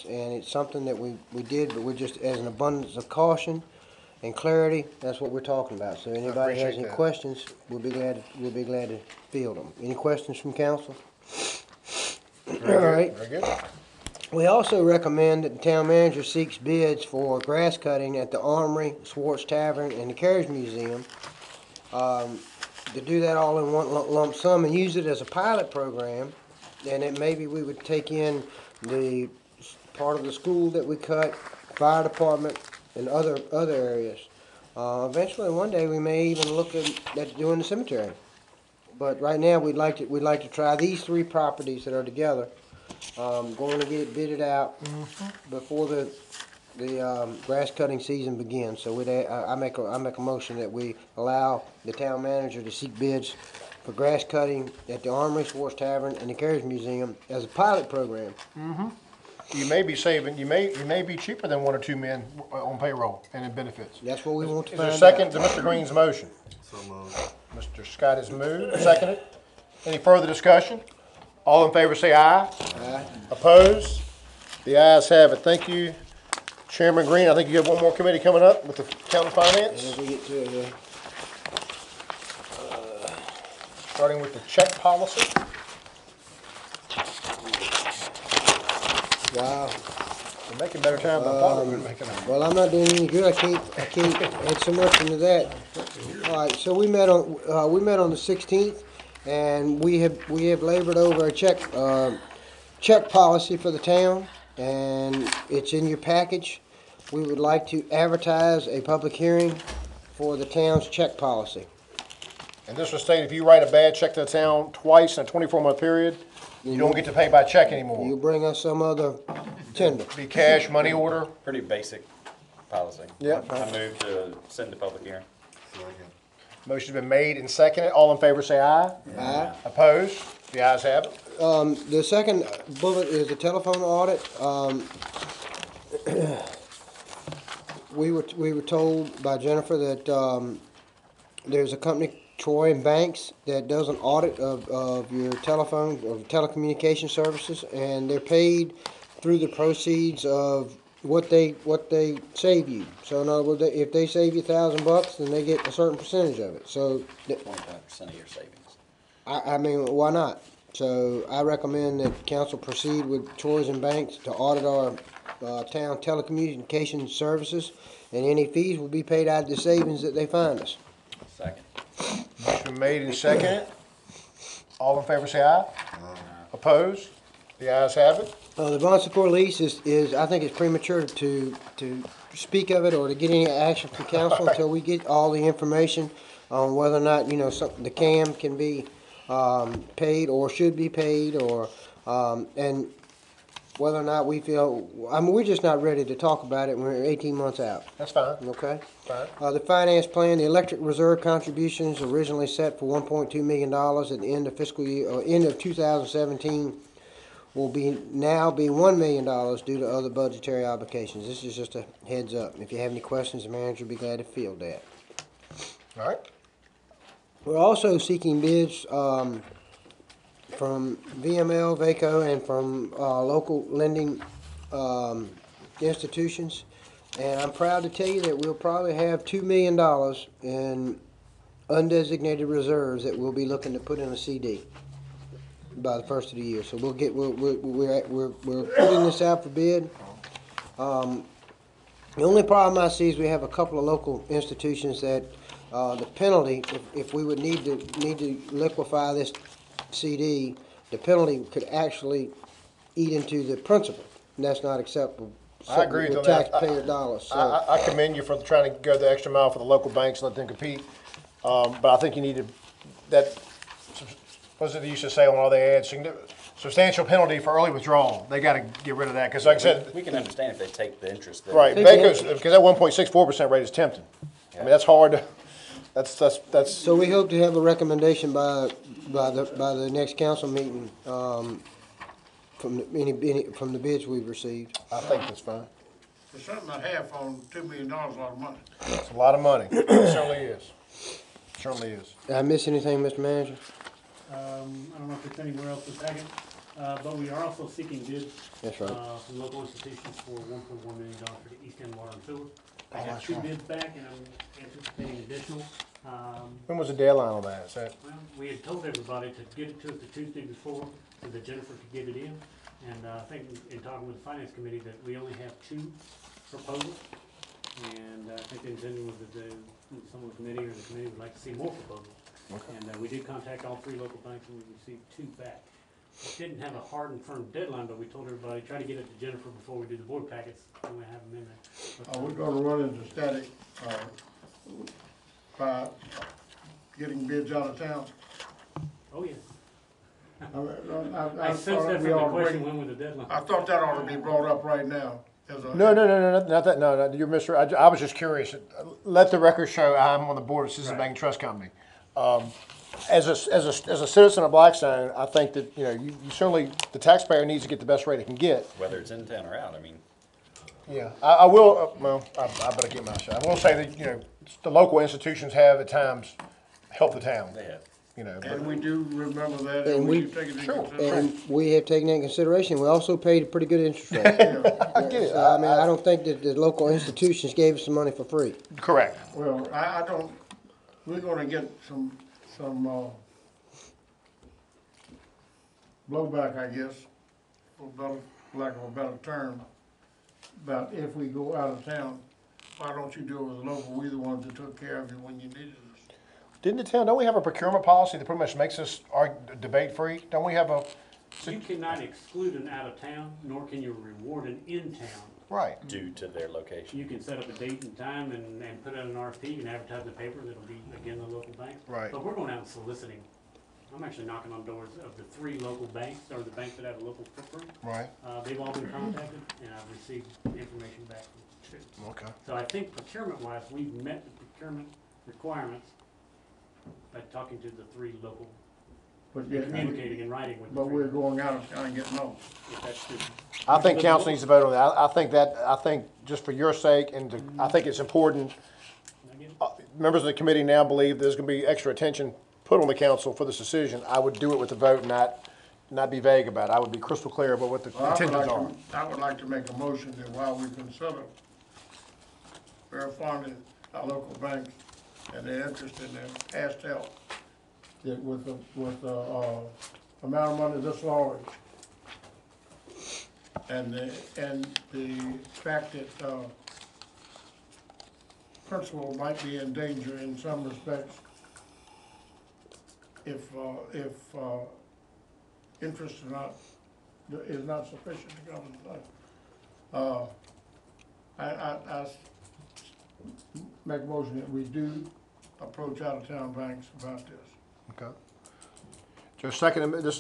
and it's something that we did, but we're just, as an abundance of caution and clarity, that's what we're talking about. So anybody has any questions, we'll be glad to field them. Any questions from council? All right. Very good. We also recommend that the town manager seeks bids for grass cutting at the Armory, Swartz Tavern, and the Carriage Museum. To do that all in one lump sum and use it as a pilot program, and then maybe we would take in the part of the school that we cut, fire department, and other areas. Eventually, one day, we may even look at doing the cemetery. But right now, we'd like to try these three properties that are together. Going to get it bidded out before the grass cutting season begins. So I make a motion that we allow the town manager to seek bids for grass cutting at the Armory, Swartz Tavern, and the Carriage Museum as a pilot program. You may be saving. You may be cheaper than 1 or 2 men on payroll and in benefits. That's what we want to Is find there a second out. to Mr. Green's motion? So moved. Mr. Scott has moved. Seconded. Any further discussion? All in favor say aye. Aye. Opposed? The ayes have it. Thank you, Chairman Green. I think you have one more committee coming up with the county finance, As we get to it, starting with the check policy. wow. We're making better time than I thought we were making. Well, I'm not doing any good. I can't add so much into that. All right, so we met on the 16th, and we have labored over a check policy for the town, and it's in your package. We would like to advertise a public hearing for the town's check policy. And this will state if you write a bad check to the town twice in a 24-month period, you don't get to pay by check anymore. You'll bring us some other tender. Be cash, money order. Pretty basic policy. Yep. I move to send to public hearing. Motion's been made and seconded. All in favor say aye. Aye. Opposed? The ayes have it. The second bullet is the telephone audit. We were told by Jennifer that there's a company, Troy and Banks, that does an audit of your telephone or telecommunication services, and they're paid through the proceeds of what they save you. So in other words, if they save you $1,000, then they get a certain percentage of it. So 25% of your savings. I mean, why not? So I recommend that council proceed with Troy's and Banks to audit our town telecommunications services, and any fees will be paid out of the savings that they find us. Second. Motion made and seconded. All in favor say aye. Opposed? The ayes have it. The Bon Secours lease is I think it's premature to speak of it or to get any action from council until we get all the information on whether or not, the CAM can be paid or should be paid, or and whether or not we feel, we're just not ready to talk about it. We're 18 months out. That's fine. Okay. Fine. The finance plan, the electric reserve contributions originally set for $1.2 million at the end of fiscal year, or end of 2017, will now be $1 million due to other budgetary obligations. This is just a heads up. If you have any questions, the manager will be glad to field that. All right. We're also seeking bids from VML, VACO, and from local lending institutions. And I'm proud to tell you that we'll probably have $2 million in undesignated reserves that we'll be looking to put in a CD by the first of the year. So we're putting this out for bid. The only problem I see is we have a couple of local institutions that the penalty, if we would need to liquefy this CD, the penalty could actually eat into the principal, and that's not acceptable. I agree with that. Taxpayer dollars. So. I commend you for trying to go the extra mile for the local banks and let them compete. But I think you need that. What did they used to say on all the ads? Substantial penalty for early withdrawal. They got to get rid of that because, like I said, We can understand if they take the interest. right, because that 1.64% rate is tempting. I mean, that's hard. That's. So we hope to have a recommendation by the next council meeting from the bids we've received. I think that's fine. For something I have on $2 million, a lot of money. It's a lot of money. It certainly is. Certainly is. Did I miss anything, Mr. Manager? I don't know if it's anywhere else in the packet. But we are also seeking bids, That's right. from local institutions for $1.1 million for the East End Water and Sewer. I got that's 2 right. bids back, and I'm anticipating additional. When was the deadline on that? Is that, Well, we had told everybody to get it to us the Tuesday before, so that Jennifer could get it in. And I think in talking with the finance committee, that we only have 2 proposals. And I think the intention was that some of the committee or the committee would like to see more proposals. And we did contact all 3 local banks, and we received 2 back. We didn't have a hard and firm deadline, but we told everybody, try to get it to Jennifer before we do the board packets, and we have them in there. But, Are we gonna run into static, by getting bids out of town? Oh, yeah. I I sensed thought that we from the ought to question, bring- when was the deadline? I thought that ought to be brought up right now as a. no, not that, no, you're Mr., I was just curious. Let the record show I'm on the board of Citizens Right. Bank and Trust Company. As a citizen of Blackstone, I think that, you certainly, the taxpayer needs to get the best rate it can get. Whether it's in town or out, I mean, Yeah, I will, I better get my shot. I will say that, the local institutions have at times helped the town, they have. but And we do remember that, And and we- we do take it into Sure. consideration. And we have taken that in consideration. We also paid a pretty good interest rate. I get it. So, I mean, I don't think that the local institutions gave us the money for free. Correct. Well, I don't, we're gonna get some blowback, I guess, for lack of a better term, about if we go out of town, why don't you do it with the local, we the ones that took care of you when you needed us? Didn't the town, don't we have a procurement policy that pretty much makes us debate-free? Don't we have a, You cannot exclude an out of town, nor can you reward an in town. right, Due to their location. You can set up a date and time and put out an RFP and advertise in the paper, and it'll be, again, the local bank. Right. But we're going out and soliciting. I'm actually knocking on doors of the 3 local banks, or the banks that have a local footprint. right, They've all been contacted, and I've received information back from 2. okay. So I think procurement-wise, we've met the procurement requirements by talking to the 3 local, But and yet, communicating in writing with the but 3. we're going out of town and getting on. If that's the- I think council needs to vote on that. I think just for your sake and I think it's important, I get it? members of the committee now believe there's gonna be extra attention put on the council for this decision. I would do it with the vote and not be vague about it. I would be crystal clear about what the Well, intentions are. I would like to make a motion that while we consider verifying our local banks and their interest in their past help, that with the amount of money this large, and the fact that, principal might be in danger in some respects, if interest is not sufficient to cover the thing. I make a motion that we do approach out-of-town banks about this. Okay. Just second, and just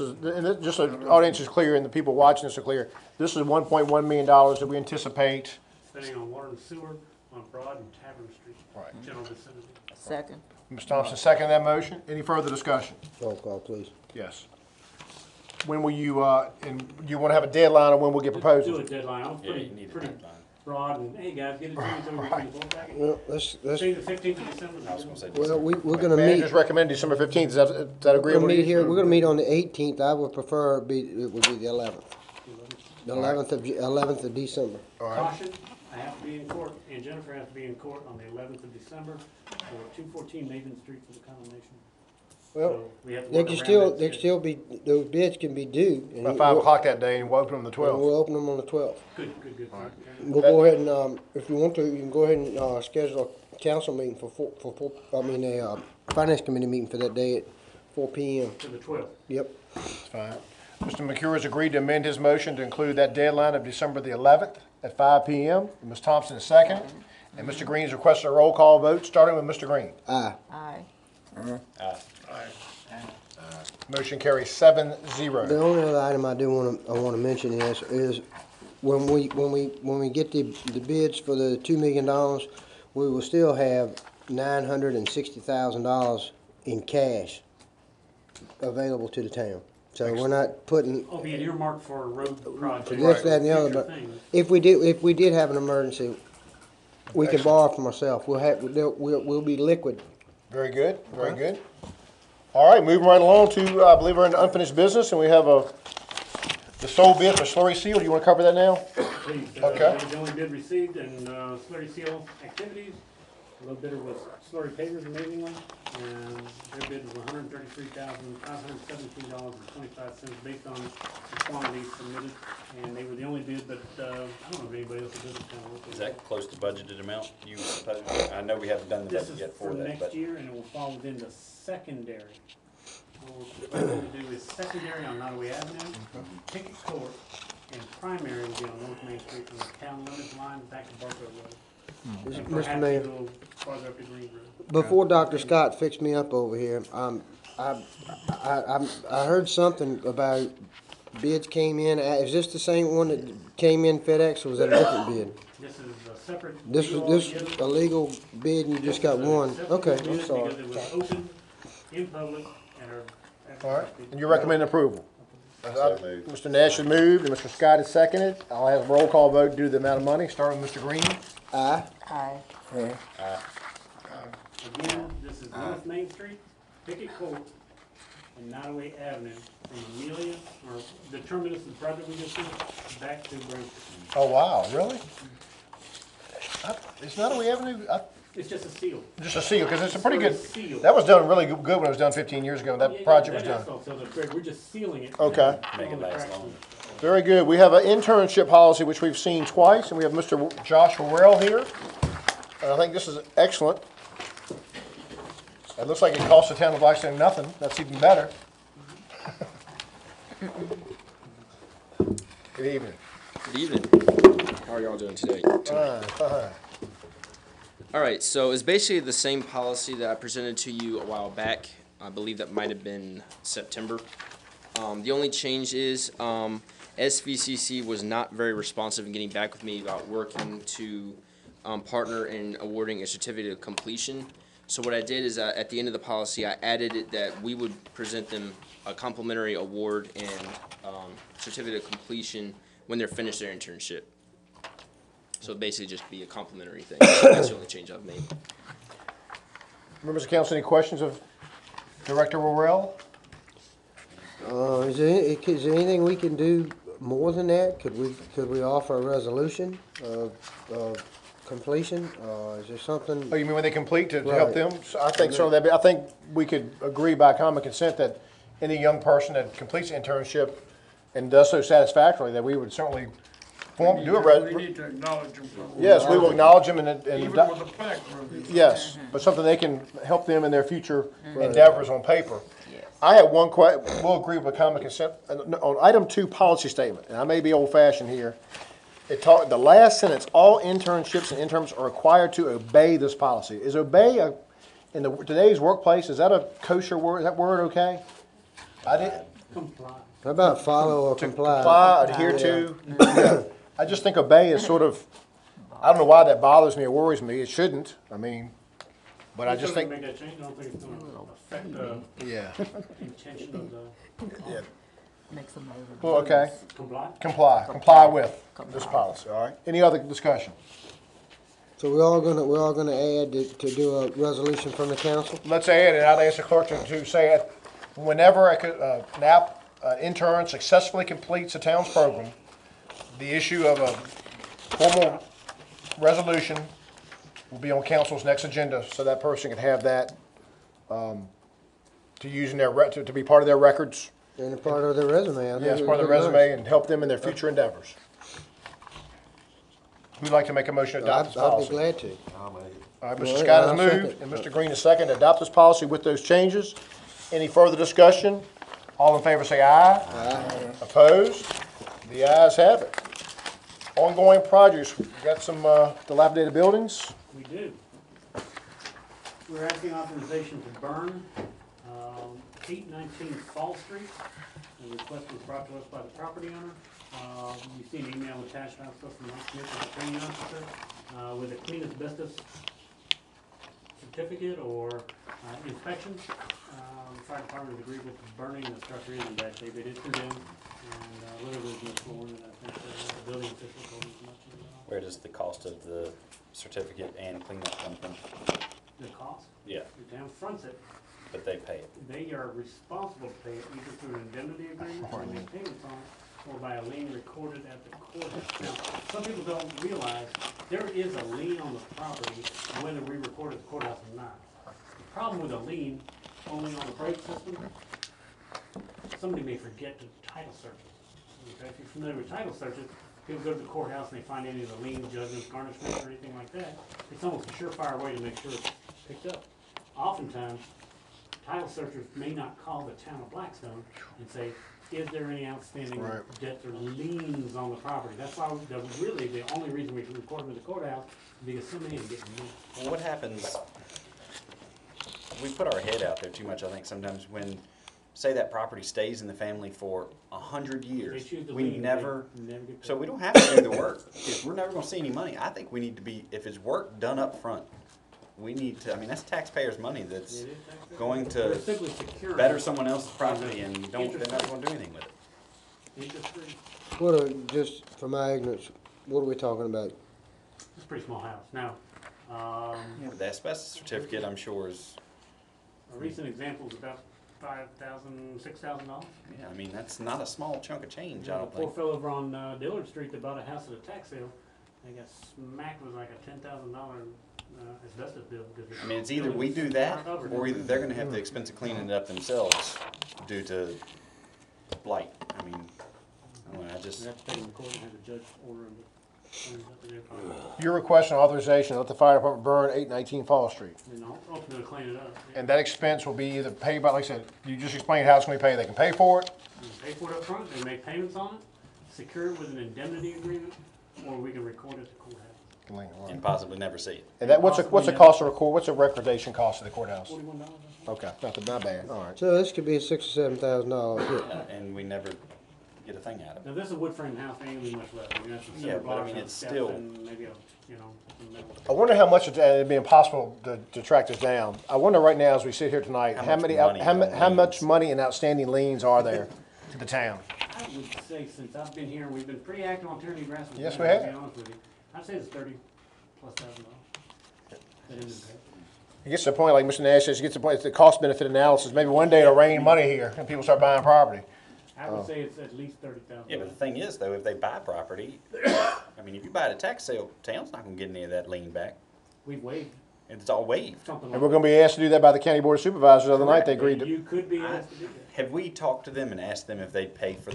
so the audience is clear and the people watching this are clear, this is $1.1 million that we anticipate. Spending on water and sewer on Broad and Tavern Street. Right. General vicinity. Second. Ms. Thompson, second that motion. Any further discussion? Roll call, please. Yes. When will you, and you want to have a deadline on when we'll get Do a proposals? deadline, I was Yeah, you need a pretty deadline. broad, and hey, guys, get it to me so we can vote back. Well, let's, Say the 15th of December. I was gonna say. well, we're gonna Man, meet, just recommend December 15th. Is that we're agreeable gonna to meet you? here, we're gonna meet on the 18th. I would prefer it would be the 11th. The 11th of December. All right. Caution, I have to be in court, and Jennifer has to be in court on the 11th of December for 214 Nathan Street for the condemnation. Well, So we have to they work can around still, that they can schedule. still be, those bids can be due. and By we'll- 5 o'clock that day, and we'll open them the and 12th. we'll open them on the 12th. Good. We'll go ahead and, if you want to, you can go ahead and, schedule a council meeting a finance committee meeting for that day at 4 p.m. To the 12th. Yep. That's fine. Mr. McCure has agreed to amend his motion to include that deadline of December the 11th at 5 p.m. Ms. Thompson is second. And Mr. Green has requested a roll call vote, starting with Mr. Green. Aye. Aye. Motion carries 7-0. The only other item I wanna mention is when we get the bids for the $2 million, we will still have $960,000 in cash available to the town. So we're not putting, Oh, be an earmark for a road project. for this, that, and the other, Future but things. if we did have an emergency, we can borrow from ourselves. We'll be liquid. Very good, very good. All right, moving right along to, I believe we're in unfinished business, and we have a the sole bid for slurry seal, do you want to cover that now? Please, Okay. that was the only bid received, and slurry seal activities, the low bidder was Slurry Pavers amazingly, and their bid was $133,517.25 based on the quantities submitted, and they were the only bid, but I don't know if anybody else did this kind of work. Is that close to budgeted amount, you suppose? I know we haven't done the This budget is yet for for that, next but year, and it will fall within the secondary. What we're going to do is secondary on Nottaway Avenue, Pickett Court, and primary will be on North Main Street from the town limits line back to Barco Road. And Mr. perhaps a Mayor, little farther up the Green Road. before Dr. Scott fixed me up over here, I heard something about bids came in. Is this the same one that came in FedEx, or was that a different bid? This is a separate. This deal was altogether. a legal bid and you just got This is a one? separate Okay, bid I'm sorry. Because it was open, in public, and our. All right, and you recommend approval? Mr. Nash has moved, and Mr. Scott has seconded. I'll have a roll call vote due to the amount of money, starting with Mr. Green. Aye. Again, this is North Main Street, Pickett Court, and Nottaway Avenue, from Amelia, or the terminus of the project we just finished, back to Green Street. Oh, wow, really? It's not a way avenue, It's just a seal. just a seal, because it's a pretty good, Seal. that was done really good when it was done 15 years ago, Yeah, that project was that done. asphalt sells are great. We're just sealing it. Okay. make it All the last cracks longer. Very good. We have an internship policy, which we've seen twice, and we have Mr. Josh Worrell here. And I think this is excellent. It looks like it costs the town of Blackstone nothing. That's even better. Good evening. Good evening. How are y'all doing today? Fine. All right, so it's basically the same policy that I presented to you a while back. I believe that might have been September. The only change is SVCC was not very responsive in getting back with me about working to partner in awarding a certificate of completion. So what I did is at the end of the policy, I added it that we would present them a complimentary award and certificate of completion when they're finished their internship. So it'd basically just be a complimentary thing. That's the only change I've made. Members of council, any questions of Director Worrell? Is there anything we can do more than that? Could we offer a resolution of completion? Is there something? Oh, you mean when they complete to help Right. them? So I think certainly, I think we could agree by common consent that any young person that completes the internship and does so satisfactorily, that we would certainly do a We res. need to acknowledge them. Yes, we will acknowledge them and, Even with a plaque. yes, but something they can help them in their future endeavors on paper. I have one we'll agree with common consent, on item 2, policy statement, and I may be old-fashioned here. The last sentence, all internships and interns are required to obey this policy. Is obey in today's workplace, is that a kosher word? Is that word okay? I didn't, Comply. How about follow or comply? comply, adhere to. Yeah. I just think obey is sort of, I don't know why that bothers me or worries me. It shouldn't, I mean, but I just think, Make that change, I don't think it's gonna affect the yeah. intention of the Yeah. Make some over. Well, okay. comply. Comply with this policy, all right? Any other discussion? So we're all gonna add to do a resolution from the council? Let's add, and I'd ask the clerk to say it, whenever an intern successfully completes a town's program, the issue of a formal resolution will be on council's next agenda, so that person can have that to use in their, to be part of their records. And a part of their resume, I think. Yeah, as it part of would their be resume nice. and help them in their future endeavors. Who'd like to make a motion to adopt this I'd be policy? glad to. All right, Mr. Well, Scott has I'll moved, second. and Mr. Green has seconded, to adopt this policy with those changes. Any further discussion? All in favor say aye. Aye. Opposed? The ayes have it. Ongoing projects, we've got some dilapidated buildings. We do. We're asking authorization to burn 819 Fall Street. The request was brought to us by the property owner. You see an email attached also from Mike Smith, the training officer, with a clean asbestos certificate or inspection. The fire department agreed with the burning. The structure is in bad shape. It is condemned, and literally there's no floor in it. I think the building official told me as much as well. where does the cost of the certificate and cleanup come from? The cost, Yeah, the town fronts it. but they pay it. They are responsible to pay it either through an indemnity agreement or make payments on it. or by a lien recorded at the courthouse. Now, some people don't realize there is a lien on the property whether we record at the courthouse or not. The problem with a lien only on the break system, somebody may forget to title search it. Okay, if you're familiar with title searches, people go to the courthouse and they find any of the lien judgments, garnishments, or anything like that. It's almost a surefire way to make sure it's picked up. Oftentimes, title searchers may not call the town of Blackstone and say, is there any outstanding Right. debts or liens on the property? That's why, really, the only reason we can record them in the courthouse is because somebody is getting moved. Well, what happens, we put our head out there too much, I think, sometimes when, say that property stays in the family for 100 They years. choose to We lien, never, they never get so paid. we don't have to do the work. If we're never gonna see any money, I think we need to be, if it's work done up front, we need to, I mean, that's taxpayers' money that's It is taxpayer. going We're to simply securing better someone else's property and they're Interest not free. gonna do anything with it. interest-free. What are, just for my ignorance, what are we talking about? It's a pretty small house. Now, Yeah, but the asbestos certificate, I'm sure is, a recent example is about $5,000, $6,000. yeah, I mean, that's not a small chunk of change, I The don't poor think. fellow over on Dillard Street that bought a house at a tax sale, they got smacked with like a $10,000 asbestos bill. because I mean, it's the either we building do was that, not covered. or either they're gonna have the expense of cleaning it up themselves due to blight. I mean, I don't know, I just, We have to take them to court and have the judge order them to clean it up in their car. You're requesting authorization to let the fire department burn 819 Fall Street. And ultimately clean it up. And that expense will be either paid by, like I said, you just explained how it's gonna be paid. They can pay for it. We pay for it up front, they make payments on it, secure it with an indemnity agreement, or we can record it at the courthouse. and possibly never see it. And that, what's the cost of record, what's the recordation cost of the courthouse? $41. Okay, not bad, all right. So this could be a $6,000 or $7,000 hit. And we never get a thing out of it. Now, this is a wood frame house, ain't gonna be much left. We got some Yeah, cinder but I blocks mean, and it's steps still- and maybe a, some metal. I wonder how much, it'd be impossible to track this down. I wonder right now, as we sit here tonight, How how much many, money how on much liens? money and outstanding liens are there to the town? I would say since I've been here, we've been pretty active on turning grass. with Yes, them, we to have. be honest with you. I'd say it's $30,000+ that isn't paid. It gets to the point, like Mr. Nash says, it gets to the point, it's the cost benefit analysis. Maybe one day it'll rain money here and people start buying property. I would say it's at least 30,000. Yeah, but the thing is, though, if they buy property, I mean, if you buy it at a tax sale, town's not gonna get any of that lien back. We've waived It's all waived. something And like we're gonna be asked to do that by the county board of supervisors the other night. They agreed to. You could be asked to do that. Have we talked to them and asked them if they'd pay for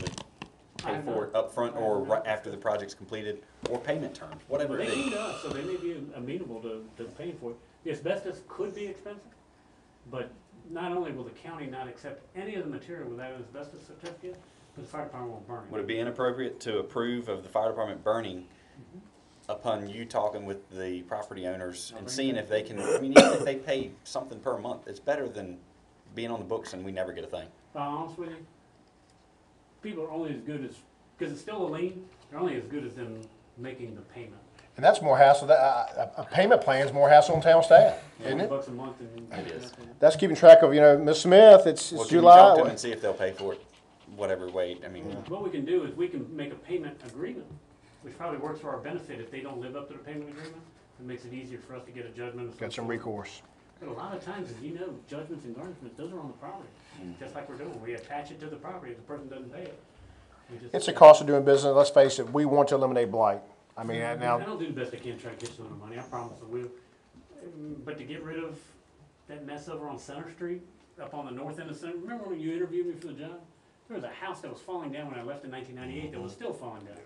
I have it not. upfront or right after the project's completed, or payment terms, whatever Well, it they is? need us, so they may be amenable to paying for it. The asbestos could be expensive, but not only will the county not accept any of the material without an asbestos certificate, but the fire department won't burn it. Would it be inappropriate to approve of the fire department burning upon you talking with the property owners and seeing if they can, I mean, even if they pay something per month, it's better than being on the books and we never get a thing. To be honest with you, people are only as good as, because it's still a lien, they're only as good as them making the payment. And that's more hassle, a payment plan's more hassle on town staff, isn't it? $20 a month and. It is. That's keeping track of, Ms. Smith, it's Well, can you talk to them July. and see if they'll pay for it, whatever way, I mean, What we can do is we can make a payment agreement, which probably works for our benefit if they don't live up to the payment agreement. It makes it easier for us to get a judgment. of Got some sort. recourse. But a lot of times, as you know, judgments and garnishments, those are on the property, just like we're doing. We attach it to the property if the person doesn't pay it. We just- It's the cost of doing business, let's face it, we want to eliminate blight. I mean, I now, don't do the best I can to try to get some of the money, I promise I will. But to get rid of that mess over on Center Street, up on the north end of Center, remember when you interviewed me for the job? There was a house that was falling down when I left in 1998 that was still falling down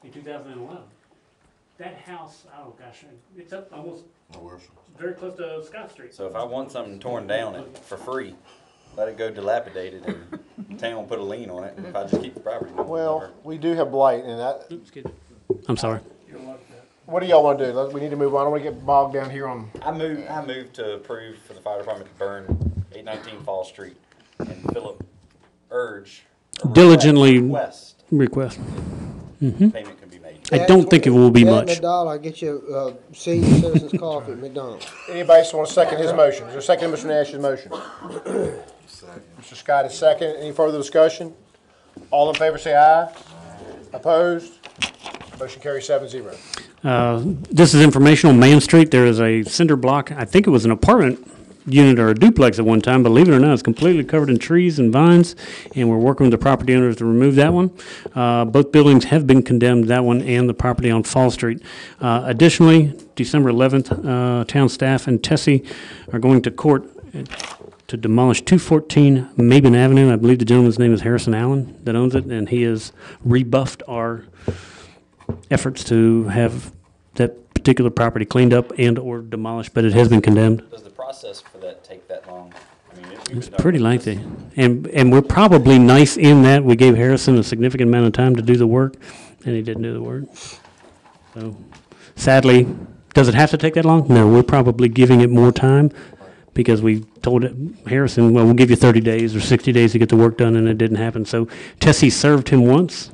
in 2011. That house, oh gosh, it's up almost very close to Scott Street. so if I want something torn down for free, let it go dilapidated and town will put a lien on it, and if I just keep the property. no one will well, ever- we do have blight, and that, I'm sorry. what do y'all wanna do? We need to move on, I don't wanna get bogged down here on, I move to approve for the fire department to burn 819 Fall Street and Philip urge. or Diligently- request request. payment can be made. I don't think it will be That much. and a dollar, get you senior citizens coffee at McDonald's. anybody wanna second his motion? Is there a second to Mr. Nash's motion? Mr. Scott is second, any further discussion? All in favor say aye. Opposed? Motion carries 7-0. This is informational. Main Street, there is a cinder block. I think it was an apartment unit or a duplex at one time. Believe it or not, it's completely covered in trees and vines, and we're working with the property owners to remove that one. Both buildings have been condemned, that one and the property on Fall Street. Additionally, December 11th, town staff and Tessie are going to court to demolish 214 Mabin Avenue. I believe the gentleman's name is Harrison Allen that owns it, and he has rebuffed our efforts to have that particular property cleaned up and or demolished, but it has been condemned. Does the process for that take that long? I mean, we've It's been done pretty with this. lengthy. And we're probably nice in that we gave Harrison a significant amount of time to do the work, and he didn't do the work. So sadly, does it have to take that long? No, we're probably giving it more time because we told Harrison, well, we'll give you 30 days or 60 days to get the work done, and it didn't happen. So Tessie served him once,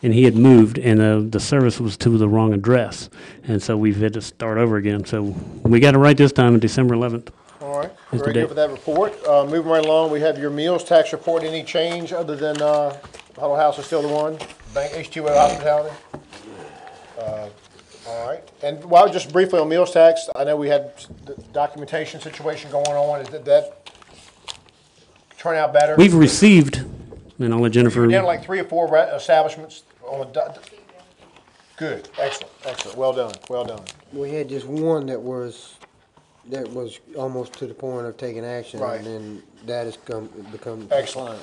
and he had moved, and the service was to the wrong address. And so we've had to start over again. So we got it right this time on December 11th. All right, Is very the good date. for that report. Moving right along, we have your meals tax report. Any change other than Huddle House is still the one? Bank H2O Hospitality? All right, and while just briefly on meals tax, I know we had the documentation situation going on. Is that turn out better? We've received, and I'll let Jennifer. You're down like 3 or 4 establishments on the. Good, excellent, well done, well done. We had just one that was almost to the point of taking action. Right. And then that has become. Excellent.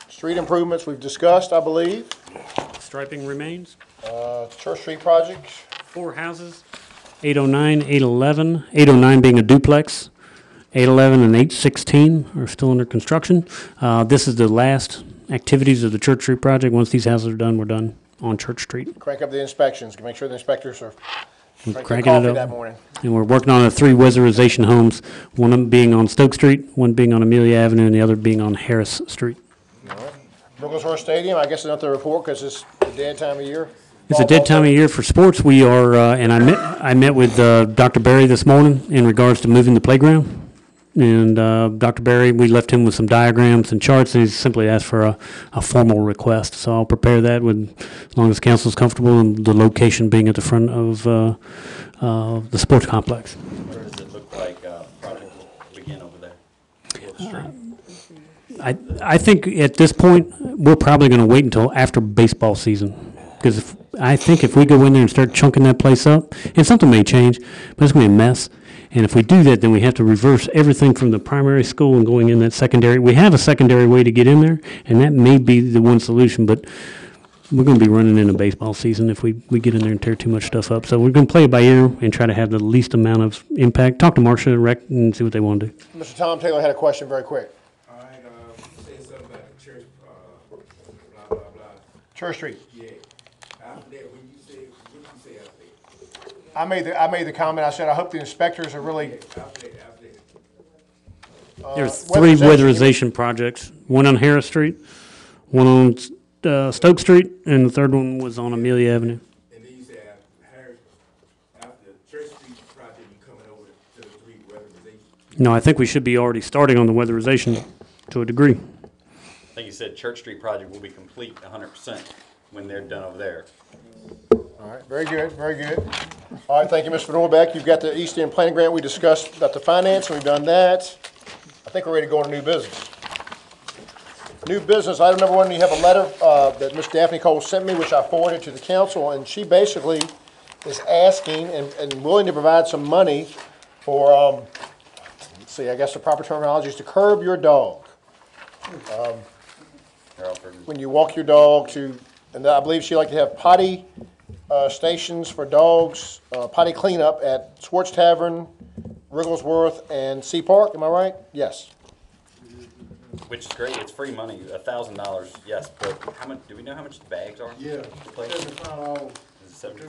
Street improvements we've discussed, I believe. Striping remains. Church Street project. 4 houses. 809, 811, 809 being a duplex. 811 and 816 are still under construction. This is the last activities of the Church Street project. Once these houses are done, we're done on Church Street. Crank up the inspections, make sure the inspectors are drinking Cranking it coffee up. that morning. And we're working on the 3 weatherization homes, one of them being on Stoke Street, one being on Amelia Avenue, and the other being on Harris Street. Wigglesworth Stadium, I guess another report because it's a dead time of year. It's a dead time of year for sports. We are, and I met with Dr. Berry this morning in regards to moving the playground. And Dr. Berry, we left him with some diagrams and charts, and he's simply asked for a formal request. So I'll prepare that with, as long as council's comfortable, and the location being at the front of the sports complex. Where does it look like project will begin over there? What street? I think at this point, we're probably going to wait until after baseball season. Because I think if we go in there and start chunking that place up, and something may change, but it's going to be a mess. And if we do that, then we have to reverse everything from the primary school and going in that secondary. We have a secondary way to get in there, and that may be the one solution, but we're going to be running into baseball season if we get in there and tear too much stuff up. So we're going to play it by ear and try to have the least amount of impact. Talk to Marcia, Rec, and see what they want to do. Mr. Tom Taylor had a question very quick. All right, say something about the church, blah, blah, blah. Church Street. Yeah. After that, when you say, what you say after that? I made the comment, I said, I hope the inspectors are really, After that. There's 3 weatherization projects, one on Harris Street, one on Stoke Street, and the third one was on Amelia Avenue. And then you say Harris, after Church Street project, you coming over to the 3 weatherization. No, I think we should be already starting on the weatherization to a degree. I think you said Church Street project will be complete 100% when they're done over there. all right, very good, very good. All right, thank you, Mr. Norbeck. You've got the East End Planning Grant we discussed about the finance, and we've done that. I think we're ready to go into new business. New business, item number 1, you have a letter that Ms. Daphne Cole sent me, which I forwarded to the council, and she basically is asking and willing to provide some money for, let's see, I guess the proper terminology is to curb your dog. When you walk your dog to, and I believe she'd like to have potty stations for dogs, potty cleanup at Swartz Tavern, Wigglesworth, and Sea Park, am I right? Yes. Which is great. It's free money, $1,000, yes. But how much? Do we know how much the bags are? Yeah, To play? $75 Is it 70?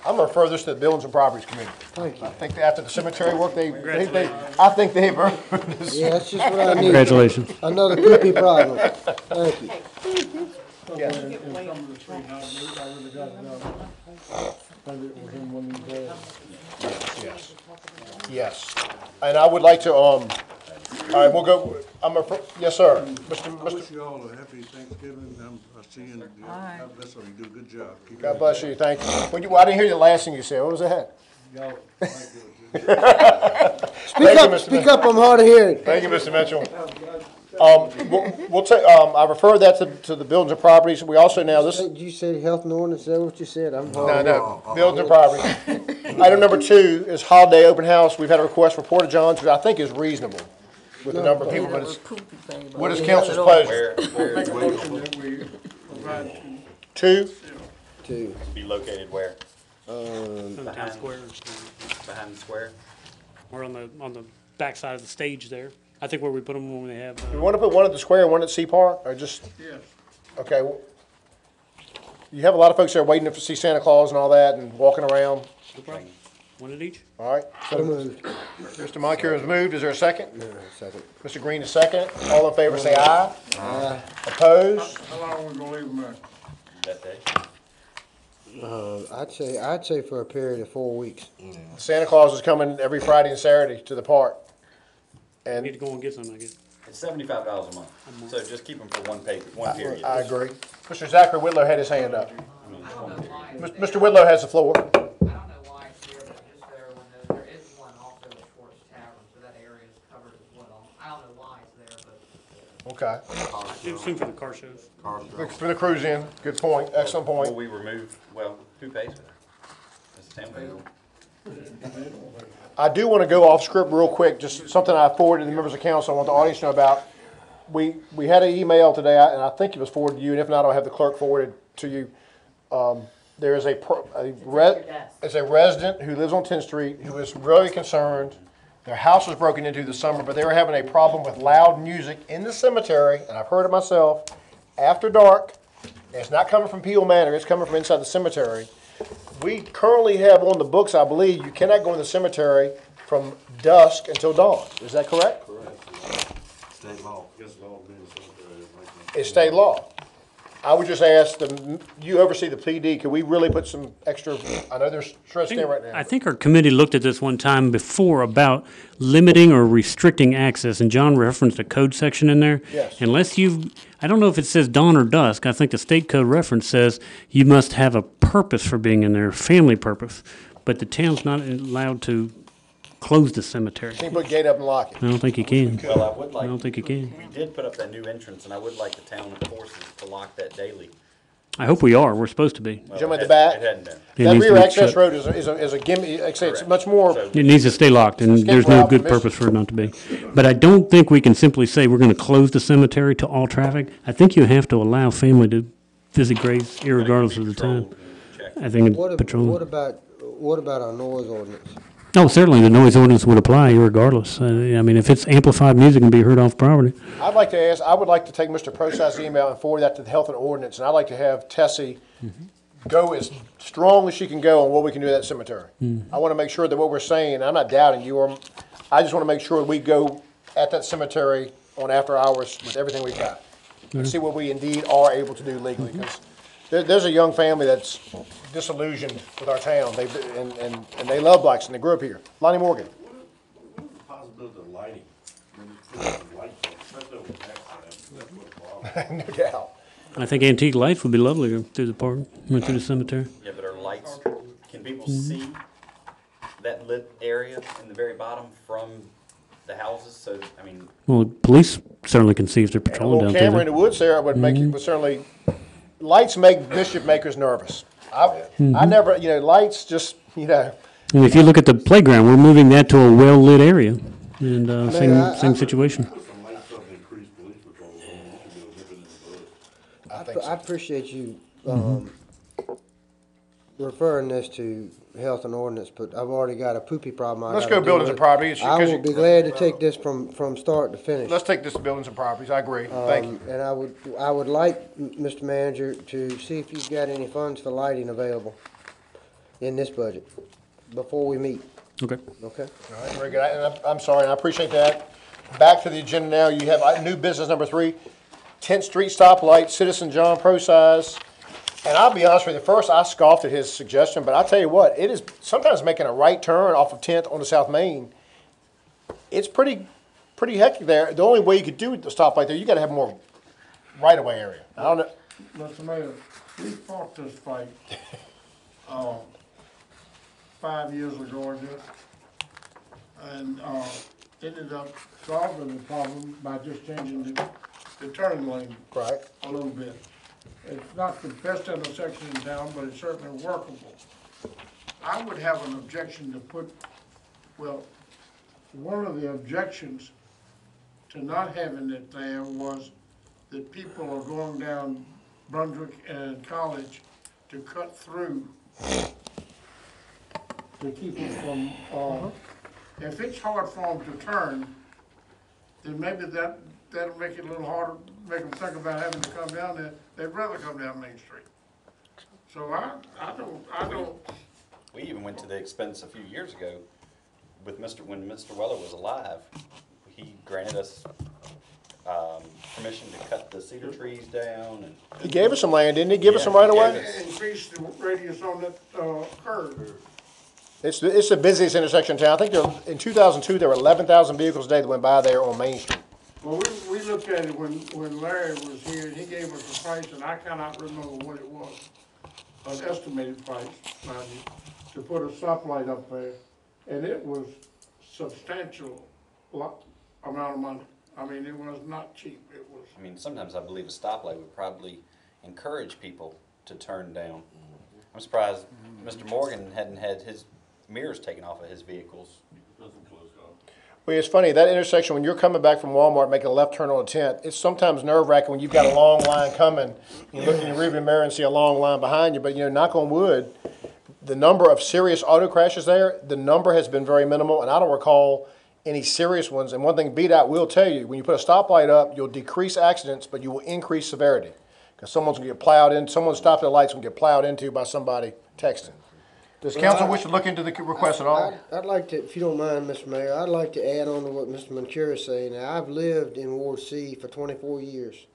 I'm gonna refer this to the Buildings and Properties Committee. Thank you. I think after the cemetery work, I think they've earned this. Yeah, that's just what I need. Congratulations. Another creepy problem. Thank you. Yes. in some of the street, I really got it out. Maybe it was in one of these days. Yes. And I would like to, all right, we'll go, yes, sir. I wish you all a happy Thanksgiving. I'm seeing, God bless you, you do a good job. Keep it God up. bless you, thank you. I didn't hear the last thing you said, what was that? Y'all, thank you. Speak up, I'm hard of hearing. Thank you, Mr. Mitchell. We'll take, I referred that to the buildings and properties. We also now, this, Did you say health and ordinance, is that what you said? I'm no, hard. no, buildings and properties. Item number 2 is holiday open house. We've had a request for Porta Johns, which I think is reasonable with the number of people, but it's, what is council's pleasure? Make a motion that we provide 2? Two. Be located where? On the town Behind. square, Behind the square? or on the backside of the stage there. I think where we put them when we have, Do we want to put one at the square and one at Sea Park, or just, yes. okay, well, you have a lot of folks there waiting to see Santa Claus and all that and walking around, one at each. all right? So moved. Mr. Moncur has moved, is there a second? No, second. Mr. Green is second, all in favor say aye. Aye. Opposed? How long are we gonna leave them there? That day? I'd say for a period of 4 weeks. Santa Claus is coming every Friday and Saturday to the park. Need to And go and get some, I guess. It's $75 a month, so just keep them for one period. I agree. Mr. Zachary Whitlow had his hand up. I mean, it's one period. Mr. Whitlow has the floor. I don't know why it's here, but just there when there is one also at Schwartz Tavern, so that area is covered as well. I don't know why it's there, but Okay. It's soon for the car shows. For the cruise in, good point, excellent Will point. we remove, well, who pays for that? Does the town pay for it? I do want to go off script real quick, just something I forwarded to the members of council, I want the audience to know about. We had an email today, and I think it was forwarded to you, and if not, I'll have the clerk forward it to you. There is it's a resident who lives on 10th Street who is really concerned. Their house was broken into this summer, but they were having a problem with loud music in the cemetery, and I've heard it myself, after dark. And it's not coming from Peel Manor, it's coming from inside the cemetery. We currently have on the books, I believe, you cannot go in the cemetery from dusk until dawn. Is that correct? State law. Yes, law, It's state law. I would just ask, you oversee the PD, could we really put some extra, I know they're stressed in right now. I think our committee looked at this one time before about limiting or restricting access, and John referenced a code section in there. Yes. Unless I don't know if it says dawn or dusk, I think the state code reference says you must have a purpose for being in there, family purpose, but the town's not allowed to close the cemetery. Can you put a gate up and lock it? I don't think you can. Well, I would I don't like, think you can. we did put up that new entrance, and I would like the town enforcers to lock that daily. I hope we are, we're supposed to be. Well, Jim, at the it back? hadn't been. It That needs to rear be access shut. road is a gimme, like I say, it's Correct. much more, So- It needs to stay locked, and Escape there's no route good permission. purpose for it not to be. But I don't think we can simply say we're gonna close the cemetery to all traffic. I think you have to allow family to visit graves irregardless of the time. Patrolled and checked. I think What patrol. about our noise ordinance? Oh, certainly, the noise ordinance would apply irregardless. I mean, if it's amplified music and be heard off property. I would like to take Mr. Prosse's email and forward that to the health and ordinance, and I'd like to have Tessie go as strong as she can go on what we can do at that cemetery. I want to make sure that what we're saying, I'm not doubting you, I just want to make sure we go at that cemetery on after hours with everything we've got. And see what we indeed are able to do legally, because there's a young family that's disillusioned with our town, and they love Blackston, they grew up here. Lonnie Morgan. What is the possibility of lighting? When you put some lights on, especially over the backside, that's what the problem. No doubt. I think antique lights would be lovely through the park, through the cemetery. Yeah, but our lights, can people see that lit area in the very bottom from the houses? So, I mean, Well, police certainly can see if they're A patrolling little down camera in there. the woods there would make it, would certainly, lights make mischief makers nervous. I never, lights just, And if you look at the playground, we're moving that to a well-lit area, and same situation. Put some lights up and increase police patrols, you should be able to nip it in the bud. I think I so. appreciate you referring this to health and ordinance, but I've already got a poopy problem. Let's go buildings and properties. I will be glad to take this from start to finish. Let's take this to buildings and properties, I agree, thank you. And I would like, Mr. Manager, to see if you've got any funds for lighting available in this budget before we meet, Okay. okay? All right, very good, and I'm sorry, and I appreciate that. Back to the agenda now, you have new business number 3, 10th Street stoplight, citizen John Prosise. And I'll be honest with you, first I scoffed at his suggestion, but I'll tell you what, it is sometimes making a right turn off of 10th on the South Main. It's pretty hectic there. The only way you could do the stoplight there, you gotta have more right-of-way area. I don't know, Mr. Mayor, we fought this fight, 5 years ago, I guess. and, ended up solving the problem by just changing the turn lane Right. a little bit. It's not the best intersection in town, but it's certainly workable. I would have an objection to put, well, one of the objections to not having it there was that people are going down Brunswick and College to cut through to keep them from, if it's hard for them to turn, then maybe that'll make it a little harder, make them think about having to come down there. They'd rather come down Main Street. So I don't, We even went to the expense a few years ago with when Mr. Weller was alive. He granted us, permission to cut the cedar trees down and. He gave us some land, didn't he? Give us Yeah, some right he away? gave us- increase the radius on that, curve. It's the busiest intersection in town. I think in 2002, there were 11,000 vehicles a day that went by there on Main Street. Well, we looked at it when Larry was here, and he gave us a price, and I cannot remember what it was. An estimated price, mind you, to put a stoplight up there, and it was substantial amount of money. I mean, it was not cheap, it was. I mean, sometimes I believe a stoplight would probably encourage people to turn down. I'm surprised Mr. Morgan hadn't had his mirrors taken off of his vehicles. Nothing close call. Well, it's funny, that intersection, when you're coming back from Walmart, making a left turn on 10th, it's sometimes nerve-wracking when you've got a long line coming. You look in your rearview mirror and see a long line behind you, but, knock on wood, the number of serious auto crashes there, the number has been very minimal, and I don't recall any serious ones. And one thing BDOT will tell you, when you put a stoplight up, you'll decrease accidents, but you will increase severity. Because someone's going to get plowed in, someone stopped their lights and get plowed into by somebody texting. Does council wish to look into the request at all? I'd like to, if you don't mind, Mr. Mayor, I'd like to add on to what Mr. Mancura is saying. Now, I've lived in Ward C for 24 years,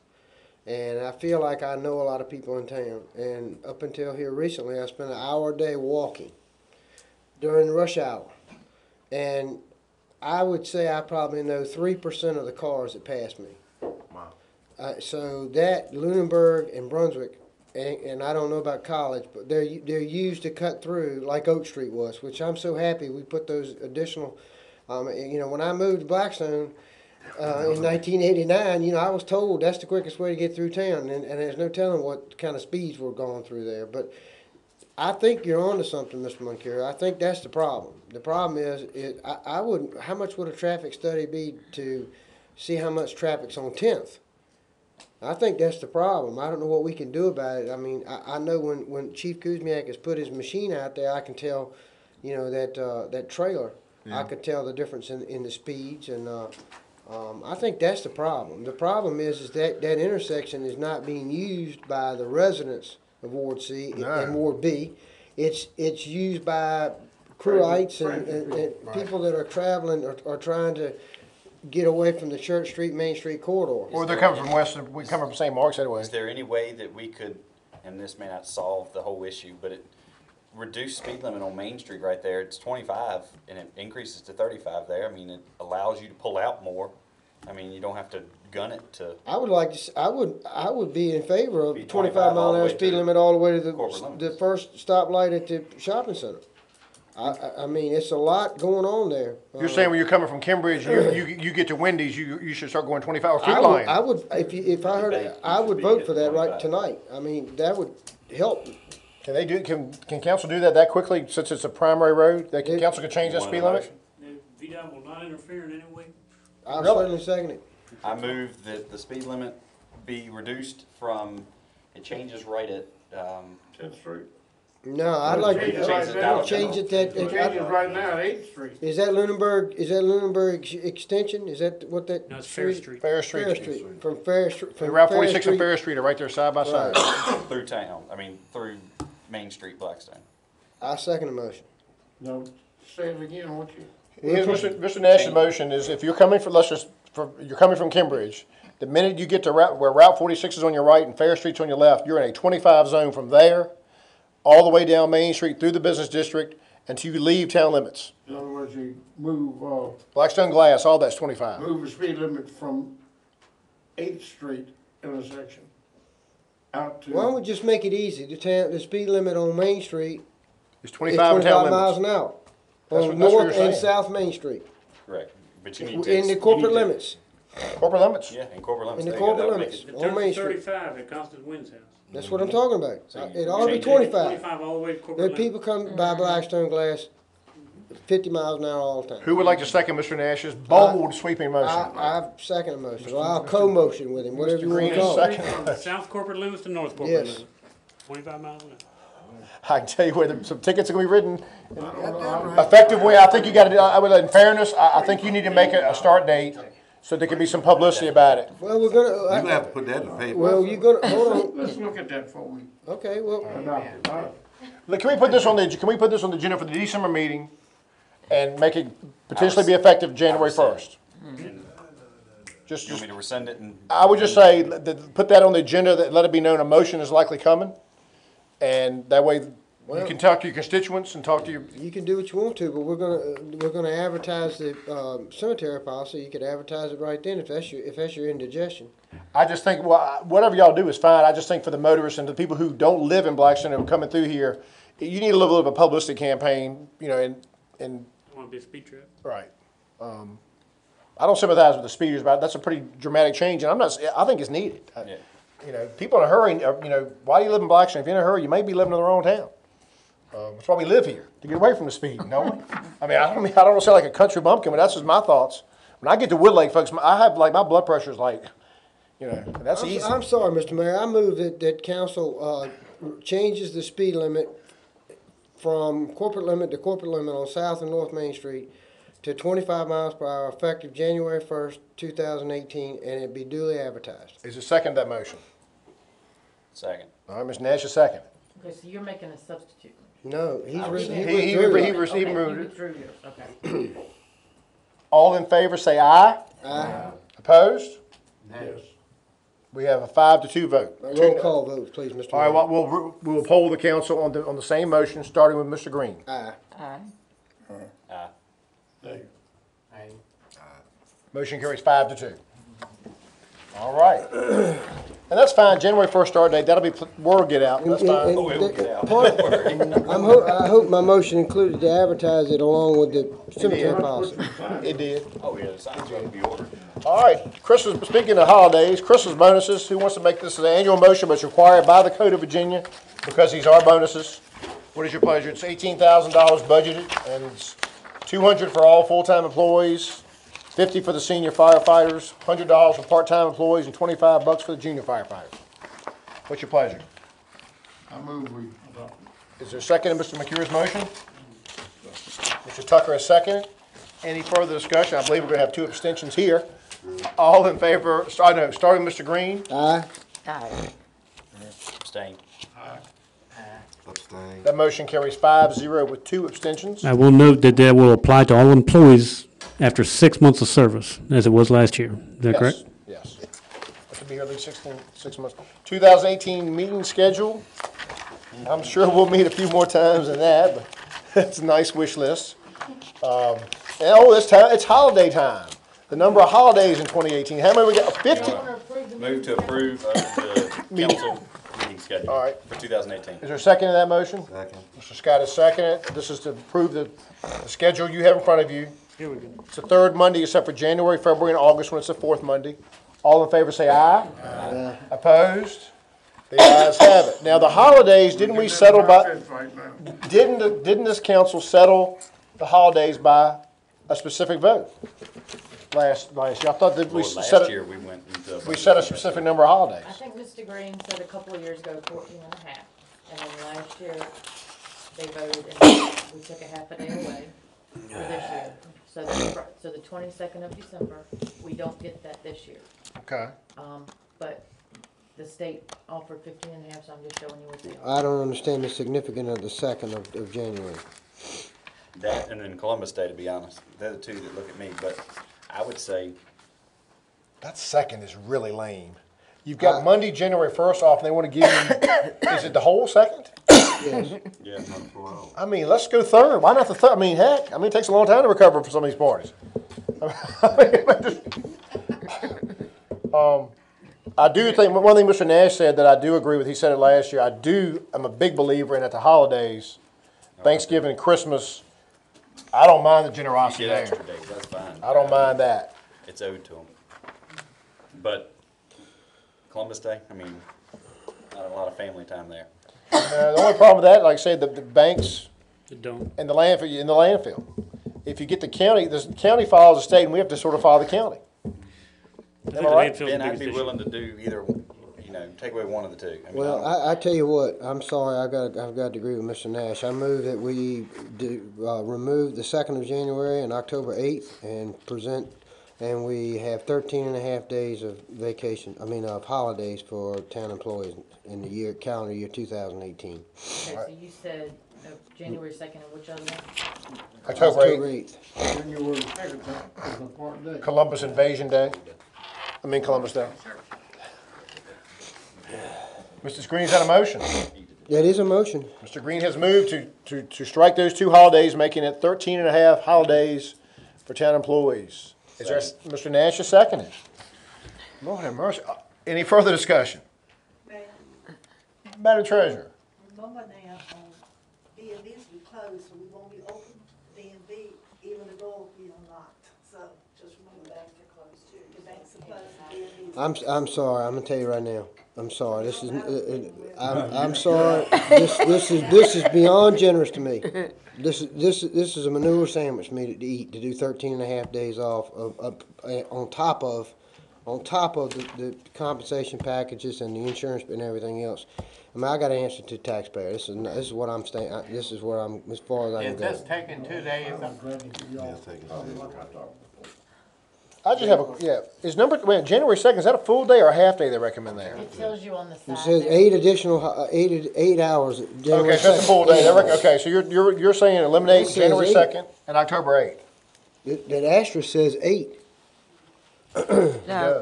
and I feel like I know a lot of people in town. And up until here recently, I spent an hour a day walking during rush hour. And I would say I probably know 3% of the cars that pass me. Wow. So that, Lunenburg and Brunswick, and I don't know about College, but they're used to cut through like Oak Street was, which I'm so happy we put those additional. When I moved to Blackstone in 1989, I was told that's the quickest way to get through town, and there's no telling what kind of speeds were going through there. But I think you're onto something, Mr. Moncur. I think that's the problem. The problem is, I wouldn't. How much would a traffic study be to see how much traffic's on 10th? I think that's the problem. I don't know what we can do about it. I mean, I know when Chief Kuzmiak has put his machine out there, I can tell, that trailer. Yeah. I could tell the difference in the speeds, and I think that's the problem. The problem is that intersection is not being used by the residents of Ward C and Ward B. It's used by crewites and people that are traveling or trying to get away from the Church Street, Main Street corridor. Or they're coming from we come from St. Mark's anyway. Is there any way that we could, and this may not solve the whole issue, but reduce speed limit on Main Street right there? It's 25 and it increases to 35 there. I mean, it allows you to pull out more. I mean, you don't have to gun it to. I would like to. I would be in favor of Be 25 mile an hour speed limit all the way to corporate the limits. first stoplight at the shopping center. I mean, it's a lot going on there. You're saying when you're coming from Cambridge, you get to Wendy's, you should start going 25 or food I line. would if I heard it, I would vote for that right tonight. I mean, that would help. Can they do? Can council do that quickly since it's a primary road? Council can change that speed limit. VDOT will not interfere in any way. I'll Really? certainly second it. I move that the speed limit be reduced from, it changes right at, 10th Street. No, I'd like Change it to right now. change it It changes right now at 8th Street. Is that Lunenburg? Is that Lunenburg extension? Is that what that? No, it's Fair Street. Fair Street. Fair Street. From Fair Street. From Route Fair 46 and Street. Fair Street are right there side by side. through town, through Main Street, Blackstone. I second the motion. No, say it again, won't you? Here's Mr. Nash's motion is if you're coming you're coming from Cambridge, the minute you get to where Route 46 is on your right and Fair Street's on your left, you're in a 25 zone from there all the way down Main Street through the business district until you leave town limits. In other words, you move, Blackstone Glass, all that's 25. move the speed limit from 8th Street intersection out to. Why don't we just make it easy? The speed limit on Main Street It's is 25 in 25 town miles limits. an hour. That's On what North you're and saying. South Main Street. Correct. But you need to. In the corporate limits, Corporate limits. Yeah, in corporate limits. in the there you go. corporate That would make limits, it- It on Main turns Street. 35 at Constance Wynn's house. That's what I'm talking about. So you It ought to be change it. 25. 25 all the way to corporate There limit. people come by Blackstone Glass 50 miles an hour all the time. Who would like to second Mr. Nash's bold sweeping motion? I second the motion, or I'll co-motion with him, whatever you want to Green, call it. second. From south corporate limits to north corporate Yes. limits. 25 miles an hour. I can tell you where some tickets are gonna be written. Effective way, I think you gotta do, I would, in fairness, I think you need to make a start date so there can be some publicity about it. Well, we're You're gonna gonna, have to put that in the paper. well, you're gonna, hold on. Let's look at that before we Okay, well, adopt it. Look, can we put this on the agenda for the December meeting and make it potentially be effective January first? Just, You want me to rescind it and? I would just say, put that on the agenda, that let it be known a motion is likely coming. And that way you can talk to your constituents and talk to your, you can do what you want to, but we're gonna advertise the, cemetery policy. You could advertise it right then if that's your indigestion. I just think, well, whatever y'all do is fine. I just think for the motorists and the people who don't live in Blackstone and are coming through here, you need a little bit of a publicity campaign, you know, and, Want to be a speed trap? right. I don't sympathize with the speeders, but that's a pretty dramatic change, and I think it's needed. Yeah. You know, people in a hurry, you know, why do you live in Blackstone? If you're in a hurry, you may be living in the wrong town. That's why we live here, to get away from the speed, don't we? I don't want to sound like a country bumpkin, but that's just my thoughts. When I get to Woodlake, folks, I have, like, my blood pressure is like, you know, that's easy. I'm sorry, Mr. Mayor, I move that council, changes the speed limit from corporate limit to corporate limit on South and North Main Street to 25 miles per hour effective January 1st, 2018, and it be duly advertised. Is it second that motion? Second. All right, Mr. Nash is second. Okay, so you're making a substitute. No, he's Oh, written, he he withdrew. withdrew. He Okay, removed you it. withdrew yours, okay. All in favor, say aye. Aye. Opposed? Yes. We have a 5-2 vote. Roll call votes, please, Mr. All right, Mayor. well, we'll poll the council on the same motion, starting with Mr. Green. Aye. There. Motion carries 5-2. All right. And that's fine, January 1st start date, that'll be, word will get out, that's fine. Oh, it will get out. I hope my motion included to advertise it along with the cemetery policy. It did. Oh, yeah, the signs got to be ordered. All right, Christmas, speaking of holidays, Christmas bonuses, who wants to make this an annual motion, but it's required by the Code of Virginia, because these are bonuses. What is your pleasure? It's $18,000 budgeted, and it's $200 for all full-time employees, $50 for the senior firefighters, $100 for part-time employees, and $25 for the junior firefighters. What's your pleasure? I move we adopt it. Is there a second to Mr. McCure's motion? Mr. Tucker has seconded. Any further discussion? I believe we're going to have 2 abstentions here. All in favor, starting with Mr. Green? Aye. Aye. Abstain. Abstain. That motion carries 5-0 with 2 abstentions. I will note that that will apply to all employees after 6 months of service, as it was last year. Is that correct? Yes. Have to be here at least 6 months. 2018 meeting schedule. I'm sure we'll meet a few more times than that, but it's a nice wish list. It's holiday time. The number of holidays in 2018. How many we got? 50? Move to approve of the council meeting schedule. All right. For 2018. Is there a second to that motion? Second. Mr. Scott has seconded. This is to approve the schedule you have in front of you. Here we go. It's the 3rd Monday except for January, February, and August when it's the 4th Monday. All in favor say aye. Aye. Opposed? The ayes have it. Now, the holidays, didn't we settle by, Right now. didn't this council settle the holidays by a specific vote? Last year, I thought that we Well, set last a, year we went into. we set a specific number of holidays. I think Mr. Green said a couple of years ago 14 and a half, and then last year they voted and we took a half a day away for this year. So the 22nd of December, we don't get that this year. Okay. But the state offered 15 and a half, so I'm just showing you what they are. I don't understand the significance of the 2nd of January. That and then Columbus Day, to be honest. They're the 2 that look at me, but I would say, That 2nd is really lame. You've got Monday, January 1st off, and they want to give you, is it the whole 2nd? Yes. yeah, I mean, let's go 3rd. Why not the 3rd? I mean, heck, it takes a long time to recover from some of these parties. I do think, one thing Mr. Nash said that I do agree with, he said it last year, I'm a big believer in at the holidays, Thanksgiving and Christmas, I don't mind the you generosity get there. extra days, that's fine. I don't mind that. It's owed to them. But Columbus Day, I mean, not a lot of family time there. The only problem with that, like I said, the banks It don't. and the landfill. If you get the county follows the state, and we have to sort of follow the county. I think Am the I right? landfill's the Ben, I'd biggest be issue. willing to do either, take away one of the two. I mean, Well, I don't- I tell you what, I'm sorry, I've got to agree with Mr. Nash. I move that we remove the 2nd of January and October 8th and we have 13 and a half days of of holidays for town employees in the calendar year 2018. Okay, so you said January 2nd and which other one? October 8th, January 2nd, is a part day. Columbus Invasion Day. Columbus Day. Mr. Green's got a motion. That is a motion. Mr. Green has moved to strike those 2 holidays, making it 13 and a half holidays for town employees. Is there, Mr. Nash is seconded. Lord have mercy. Any further discussion? Madam Treasurer. Remember now, B&B's be closed, so we won't be open, B&B, even the door will be unlocked. So just remember the banks are closed too. The banks are closed, B&B's. I'm sorry. I'm gonna tell you right now. I'm sorry. This is I'm sorry. This is beyond generous to me. This is a manure sandwich for me to eat, to do 13 and a half days off on top of the compensation packages and the insurance and everything else. I got to answer to the taxpayer. This is what I'm staying. This is where I'm as far as I can Is go. this taking 2 days? I'm glad to hear y'all. I just have is January 2nd, is that a full day or a half day they recommend there? It tells you on the side. It says there. 8 additional 8 hours. January Okay, so that's a full 2nd. day. Okay, so you're saying eliminate It says January 8. 2nd and October 8th. That asterisk says 8. Now,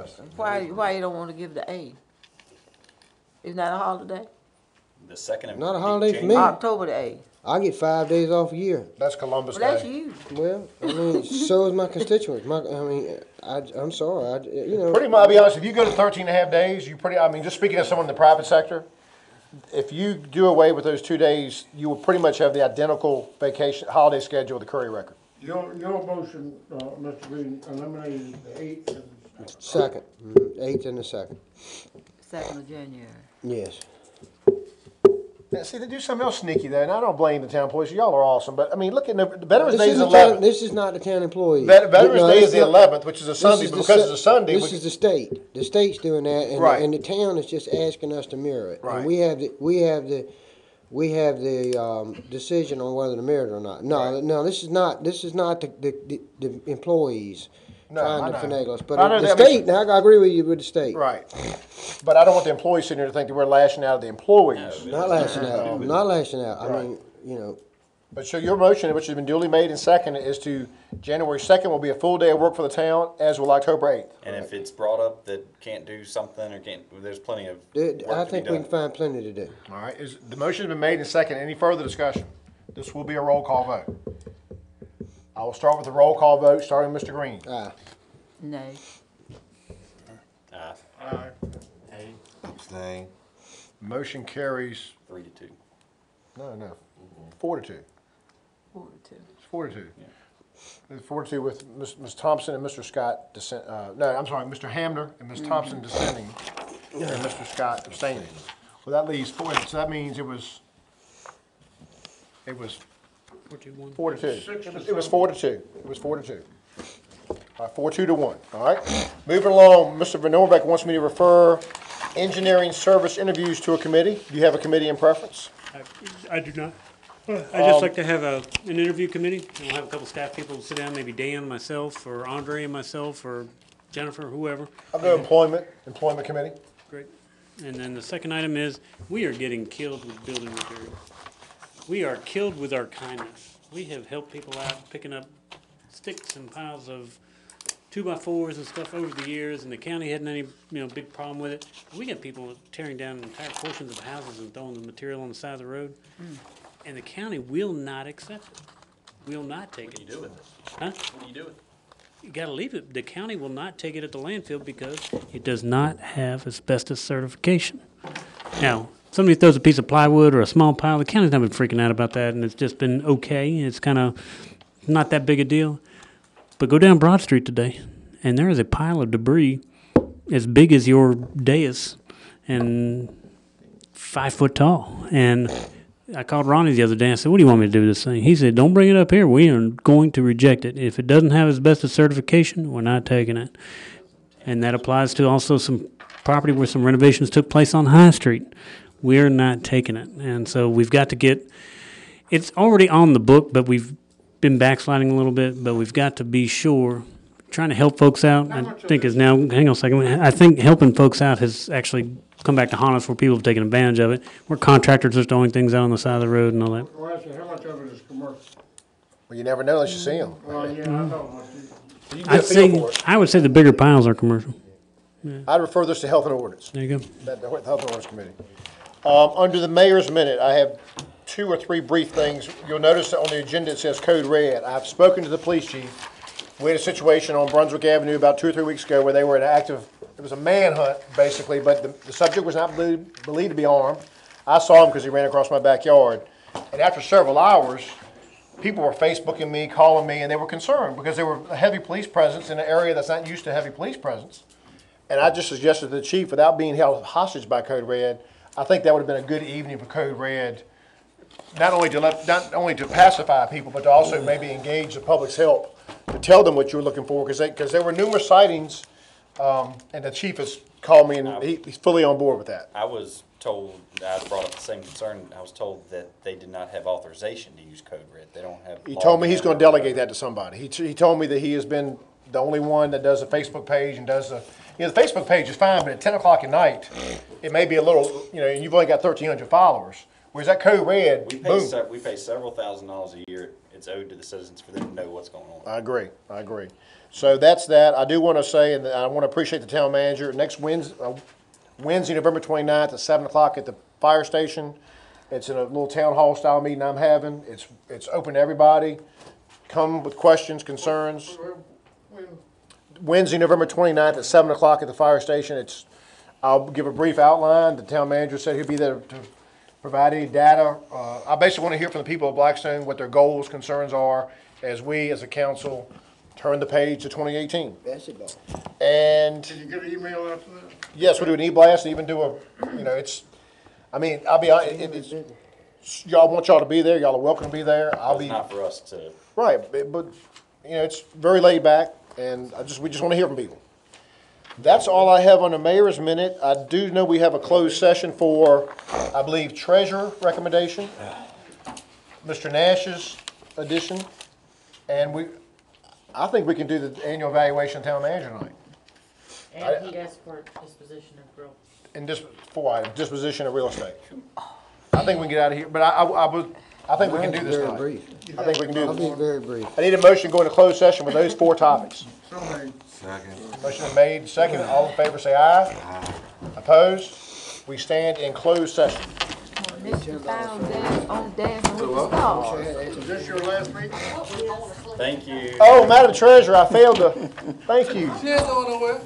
does. why you don't want to give the A? It's not a holiday? The 2nd of Not a holiday for me. January. October the A. I get 5 days off a year. That's Columbus Well, that's Day. you. Well, so is my constituents. I'm sorry. Pretty much, I'll be honest, if you go to 13 and a half days, just speaking as someone in the private sector, if you do away with those 2 days, you will pretty much have the identical holiday schedule of the Courier Record. Your motion, Mr. Green, eliminated the 8th and. 2nd. 8th and the 2nd. 2nd of January. Yes. Now, see, they do something else sneaky there, and I don't blame the town employees. Y'all are awesome, but look at the Veterans Day is the 11th. This is not the town employees. Veterans No, Day this is the not- 11th, which is a Sunday, this but is because the it's a Sunday, This is the state. The state's doing that, and, Right. and the town is just asking us to mirror it. Right. And we have the decision on whether to mirror it or not. No, Right. no, this is not the employees No, trying I to know. finagle us, but I know the that, but- state. Now I agree with you with the state. right. But I don't want the employees sitting here to think that we're lashing out at the employees. Not lashing out. Not lashing out. I Right. mean, But so your motion, which has been duly made and seconded, is to January 2nd will be a full day of work for the town, as will October 8th. And if it's brought up that can't do something or there's plenty of I work to be think we can done. find plenty to do. All right, the motion has been made and seconded. Any further discussion? This will be a roll call vote. I will start with the roll call vote, starting with Mr. Green. Aye. Nay. Abstain. Motion carries, 3-2. no, 4-2. 42. It's 4-2. It's 4-2 with Ms. Thompson and Mr. Scott Mr. Hamner and Ms. Thompson dissenting, and Mr. Scott abstaining. Well, that leaves 4, so that means it was 4-2-1. 4-2. It was 4-2. It was 4-2. All right, 4-2-1. All right. Moving along, Mr. Van Norbeck wants me to refer engineering service interviews to a committee. Do you have a committee in preference? I do not. I just like to have an interview committee. I'll have a couple staff people sit down, maybe Dan, myself, or Andre and myself, or Jennifer, whoever. I'll go employment committee. Great. And then the second item is, we are getting killed with building materials. We are killed with our kindness. We have helped people out picking up sticks and piles of 2x4s and stuff over the years, and the county hadn't any, big problem with it. We got people tearing down entire portions of houses and throwing the material on the side of the road, and the county will not accept it. Will not take it. What do you do with it? Huh? What do you do with it? You gotta leave it. The county will not take it at the landfill because it does not have asbestos certification. Now, somebody throws a piece of plywood or a small pile, the county's not been freaking out about that, and it's just been okay. It's kind of not that big a deal. But go down Broad Street today, and there is a pile of debris as big as your dais and 5 foot tall. And I called Ronnie the other day and I said, what do you want me to do with this thing? He said, don't bring it up here. We are going to reject it. If it doesn't have asbestos certification, we're not taking it. And that applies to also some property where some renovations took place on High Street. We're not taking it. And so we've got to get, it's already on the book, but we've been backsliding a little bit, but we've got to be sure, trying to help folks out, I think is now, hang on a second, I think helping folks out has actually come back to haunt us where people have taken advantage of it, where contractors are throwing things out on the side of the road and all that. Well, actually, how much of it is commercial? Well, you never know unless you see them. Well, yeah, I know. You can get a feel for it. I would say the bigger piles are commercial. I'd refer this to Health and Ordinance, There you go. the Health and Ordinance Committee. Under the mayor's minute, I have 2 or 3 brief things. You'll notice that on the agenda it says Code Red. I've spoken to the police chief. We had a situation on Brunswick Avenue about 2 or 3 weeks ago where they were in an active, it was a manhunt basically, but the subject was not believed to be armed. I saw him because he ran across my backyard. And after several hours, people were Facebooking me, calling me, and they were concerned because there were a heavy police presence in an area that's not used to heavy police presence. And I just suggested to the chief, without being held hostage by Code Red, I think that would have been a good evening for Code Red, not only to pacify people, but to also maybe engage the public's help, to tell them what you're looking for, because there were numerous sightings, and the chief has called me, and he's fully on board with that. I was told, I brought up the same concern, I was told that they did not have authorization to use Code Red. They don't have. He told me he's going to delegate that to somebody. He told me that he has been the only one that does the Facebook page and does the, the Facebook page is fine, but at 10 o'clock at night, it may be a little, and you've only got 1,300 followers. Whereas that Code Red, boom. We pay several $1,000s a year. It's owed to the citizens for them to know what's going on. I agree. So that's that. I do want to say, and I want to appreciate the town manager, next Wednesday, November 29th at 7 o'clock at the fire station. It's in a little town hall style meeting I'm having. It's open to everybody. Come with questions, concerns. Wednesday, November 29th at 7 o'clock at the fire station. I'll give a brief outline. The town manager said he'll be there to provide any data. I basically want to hear from the people of Blackstone what their goals, concerns are as we, as a council, turn the page to 2018. Basketball. And Did you get an email after that? yes, we'll do an e-blast and even do I'll be honest, y'all want y'all to be there. Y'all are welcome to be there. It's not for us to. Right, but it's very laid back, and we just want to hear from people. That's all I have on the mayor's minute. I do know we have a closed session for, I believe, treasurer recommendation, Mr. Nash's addition, and I think we can do the annual evaluation of town manager tonight. And he asked for disposition of real. And just 4 items, disposition of real estate. I think we can get out of here, but I think we can do this Very tonight. brief. I think we can do I'll be this. very brief. I need a motion to go into closed session with those 4 topics. So made. Motion is made, second. All in favor say aye. Aye. Opposed? We stand in closed session. Mr. Found dead on Dancing with the Stars. Is this your last meeting? Thank you. Oh, Madam Treasurer, I failed to, thank you. She ain't going nowhere.